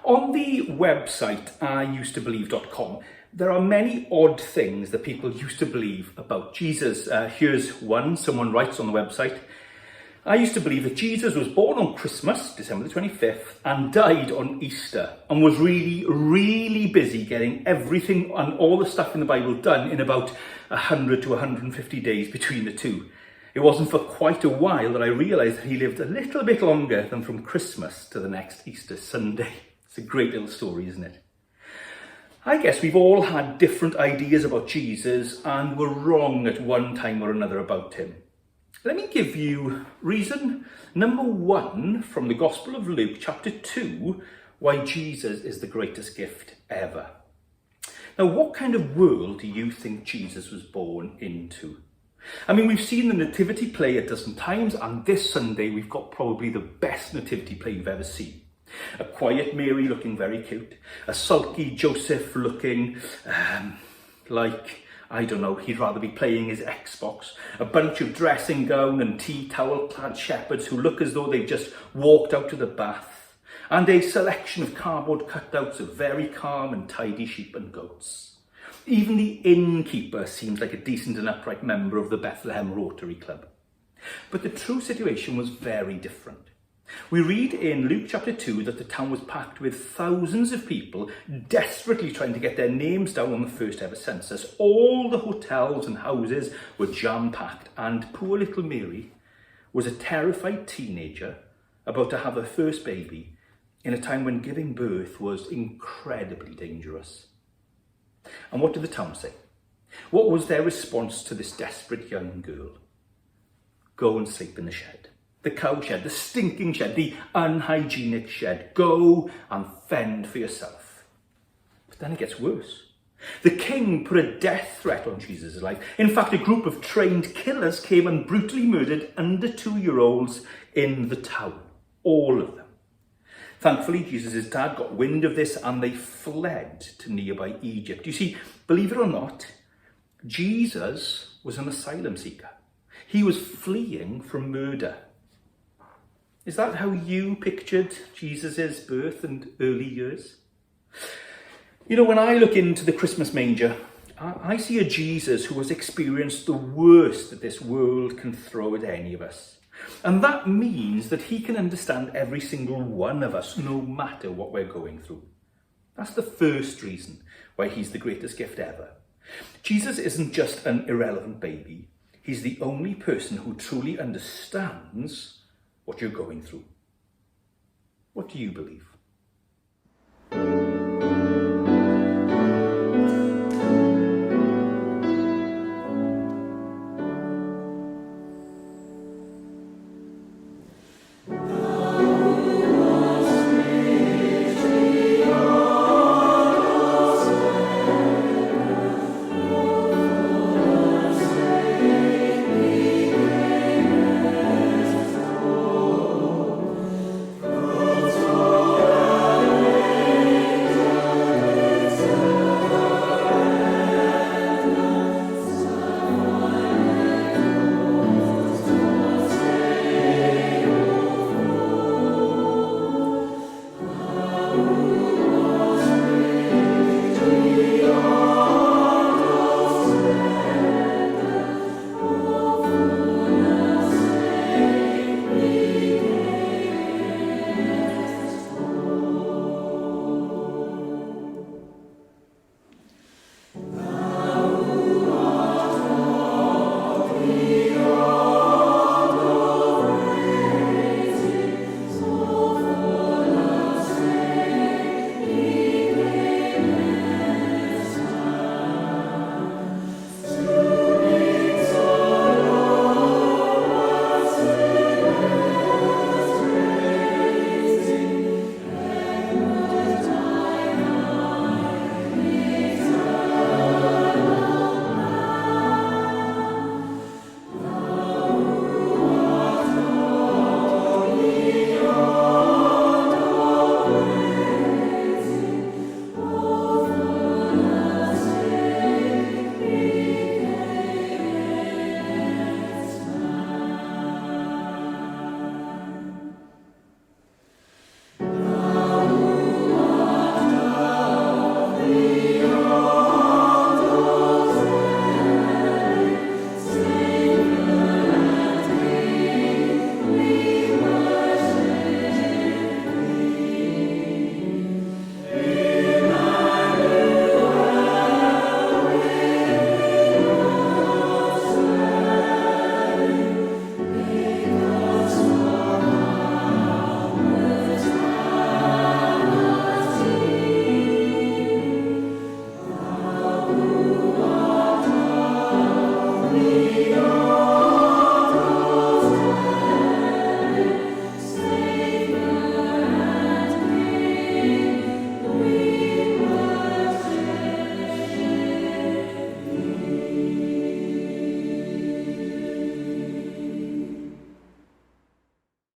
On the website iusedtobelieve.com, there are many odd things that people used to believe about Jesus. Here's one. Someone writes on the website: I used to believe that Jesus was born on Christmas, December the 25th, and died on Easter, and was really busy getting everything and all the stuff in the Bible done in about 100 to 150 days between the two. It wasn't for quite a while that I realised that he lived a little bit longer than from Christmas to the next Easter Sunday. It's a great little story, isn't it? I guess we've all had different ideas about Jesus and were wrong at one time or another about him. Let me give you reason number 1 from the Gospel of Luke, chapter 2, why Jesus is the greatest gift ever. Now, what kind of world do you think Jesus was born into? I mean, we've seen the nativity play a dozen times, and this Sunday we've got probably the best nativity play you've ever seen. A quiet Mary looking very cute, a sulky Joseph looking like, I don't know, he'd rather be playing his Xbox, a bunch of dressing gown and tea towel clad shepherds who look as though they've just walked out of the bath, and a selection of cardboard cutouts of very calm and tidy sheep and goats. Even the innkeeper seems like a decent and upright member of the Bethlehem Rotary Club. But the true situation was very different. We read in Luke chapter 2 that the town was packed with thousands of people desperately trying to get their names down on the first ever census. All the hotels and houses were jam-packed, and poor little Mary was a terrified teenager about to have her first baby in a time when giving birth was incredibly dangerous. And what did the town say? What was their response to this desperate young girl? Go and sleep in the shed. The cow shed, the stinking shed, the unhygienic shed. Go and fend for yourself. But then it gets worse. The king put a death threat on Jesus' life. In fact, a group of trained killers came and brutally murdered under 2-year-olds in the town. All of them. Thankfully, Jesus' dad got wind of this and they fled to nearby Egypt. You see, believe it or not, Jesus was an asylum seeker. He was fleeing from murder. Is that how you pictured Jesus' birth and early years? You know, when I look into the Christmas manger, I see a Jesus who has experienced the worst that this world can throw at any of us. And that means that he can understand every single one of us, no matter what we're going through. That's the first reason why he's the greatest gift ever. Jesus isn't just an irrelevant baby. He's the only person who truly understands what you're going through. What do you believe?